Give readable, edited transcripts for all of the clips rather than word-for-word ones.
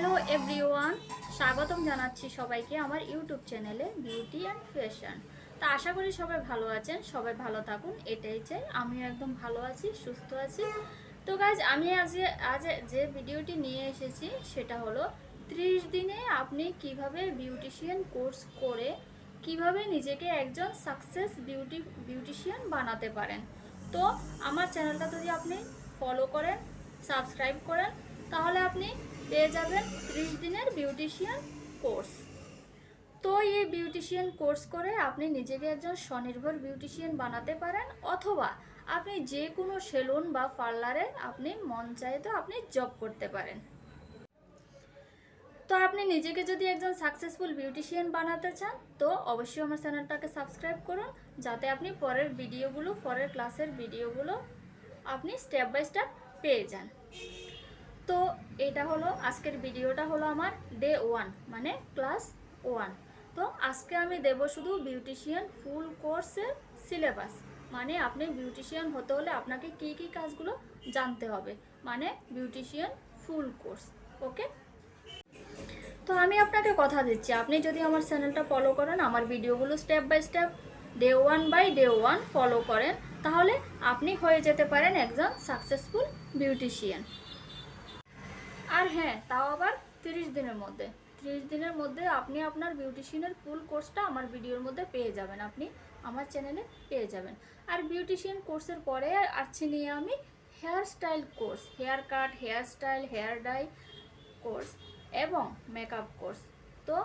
Hello everyone, স্বাগতম জানাচ্ছি সবাইকে আমার ইউটিউব চ্যানেলে বিউটি অ্যান্ড ফ্যাশন। তা আশা করি সবাই ভালো আছেন, সবাই ভালো থাকুন, এটাই চাই। আমিও একদম ভালো আছি, সুস্থ আছি। তো গাইজ, আমি আজ যে ভিডিওটি নিয়ে এসেছি সেটা হলো 30 দিনে আপনি কিভাবে বিউটিশিয়ান কোর্স করে কিভাবে নিজেকে একজন সাকসেস বিউটিশিয়ান বানাতে পারেন। তো আমার চ্যানেলটা যদি আপনি ফলো করেন, সাবস্ক্রাইব করেন, তাহলে আপনি পেয়ে যাবেন 30 দিনের বিউটিশিয়ান কোর্স। তো এই বিউটিশিয়ান কোর্স করে আপনি নিজেকে একজন স্বনির্ভর বিউটিশিয়ান বানাতে পারেন, অথবা আপনি যে কোনো সেলুন বা পার্লারে আপনি মন চাইতো আপনি জব করতে পারেন। তো আপনি নিজেকে যদি একজন সাকসেসফুল বিউটিশিয়ান বানাতে চান তো অবশ্যই আমার চ্যানেলটাকে সাবস্ক্রাইব করুন, যাতে আপনি পরের ক্লাসের ভিডিওগুলো আপনি স্টেপ বাই স্টেপ পেয়ে যান। তো এটা হলো আজকের ভিডিওটা হলো আমার ডে 1 মানে ক্লাস 1। তো আজকে আমি দেব শুধু বিউটিশিয়ান ফুল কোর্সের সিলেবাস, মানে আপনি বিউটিশিয়ান হতে হলে আপনাকে কি কি কাজগুলো জানতে হবে, মানে বিউটিশিয়ান ফুল কোর্স। ওকে, তো আমি আপনাকে কথা দিচ্ছি, আপনি যদি আমার চ্যানেলটা ফলো করেন, আমার ভিডিওগুলো step by step day 1 by day 1 follow করেন, তাহলে আপনি হয়ে যেতে পারেন একজন সাকসেসফুল বিউটিশিয়ান। আর হ্যাঁ, তাও আবার 30 দিনের মধ্যে আপনি আপনার বিউটিশিয়ানের ফুল কোর্সটা আমার ভিডিওর মধ্যে পেয়ে যাবেন, আপনি আমার চ্যানেলে পেয়ে যাবেন। আর বিউটিশিয়ান কোর্সের পরে আসছি নিয়ে আমি hair style course, hair cut, hair style, hair dye course এবং মেকআপ কোর্স। তো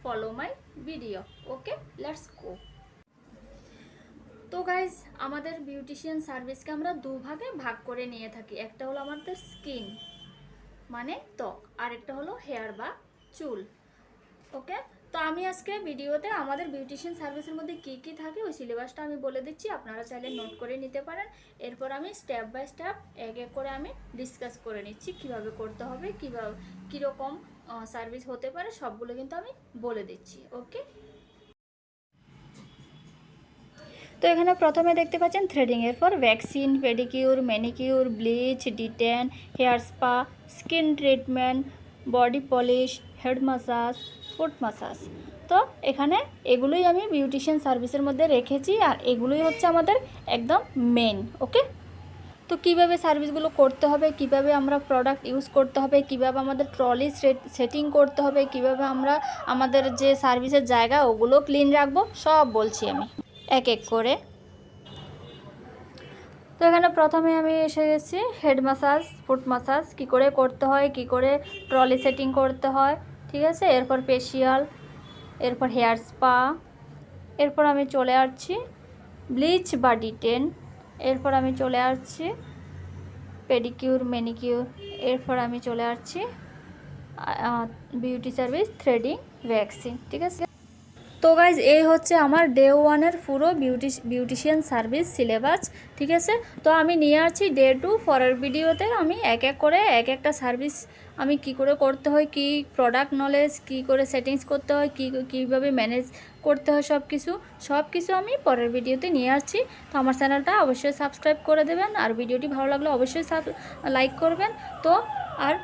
follow my video. Okay, let's go. তো গাইজ, আমাদের বিউটিশিয়ান সার্ভিসকে আমরা দুভাগে ভাগ করে নিয়ে থাকি। একটা হলো আমাদের স্কিন মানে ত্বক, আর একটা হলো হেয়ার বা চুল। ওকে, তো আমি আজকে ভিডিওতে আমাদের বিউটিশিয়ান সার্ভিসের মধ্যে কি কি থাকে ওই সিলেবাসটা আমি বলে দিচ্ছি, আপনারা চাইলে নোট করে নিতে পারেন। এরপর আমি স্টেপ বাই স্টেপ এক এক করে আমি ডিসকাস করে নিচ্ছি কিভাবে করতে হবে, কিভাবে কীরকম সার্ভিস হতে পারে, সবগুলো কিন্তু আমি বলে দিচ্ছি। ওকে, তো এখানে প্রথমে দেখতে পাচ্ছেন থ্রেডিং, এরপর waxing, pedicure, manicure, bleach, detan, hair spa, skin treatment, body polish, head massage, foot massage. তো এখানে এগুলোই আমি বিউটিশিয়ান সার্ভিসের মধ্যে রেখেছি, আর এগুলোই হচ্ছে আমাদের একদম মেন। ওকে, তো কিভাবে সার্ভিসগুলো করতে হবে, কিভাবে আমরা প্রোডাক্ট ইউজ করতে হবে, কিভাবে আমাদের ট্রলি সেটিং করতে হবে, কিভাবে আমরা আমাদের যে সার্ভিসের জায়গা ওগুলো ক্লিন রাখবো, সব বলছি আমি এক এক করে। তো এখানে প্রথমে আমি এসে গেছি হেড মাসাজ, ফুট মাসাজ কী করে করতে হয়, কী করে ট্রলি সেটিং করতে হয়, ঠিক আছে। এরপর ফেসিয়াল, এরপর হেয়ার স্পা, এরপর আমি চলে আসছি ব্লিচ বা ডিটেন, এরপর আমি চলে আসছি পেডিকিউর, ম্যানিকিউর, এরপর আমি চলে আসছি বিউটি সার্ভিস, থ্রেডিং, ভ্যাকসিন, ঠিক আছে। তো গাইজ, এই হচ্ছে আমার ডে 1-এর পুরো বিউটিশিয়ান সার্ভিস সিলেবাস, ঠিক আছে। তো আমি নিয়ে আসছি ডে 2 পরের ভিডিওতে, আমি এক এক করে এক একটা সার্ভিস আমি কি করে করতে হয়, কি প্রোডাক্ট নলেজ, কি করে সেটিংস করতে হয়, কীভাবে ম্যানেজ করতে হয়, সব কিছু আমি পরের ভিডিওতে নিয়ে আসছি। তো আমার চ্যানেলটা অবশ্যই সাবস্ক্রাইব করে দেবেন, আর ভিডিওটি ভালো লাগলে অবশ্যই লাইক করবেন। তো আর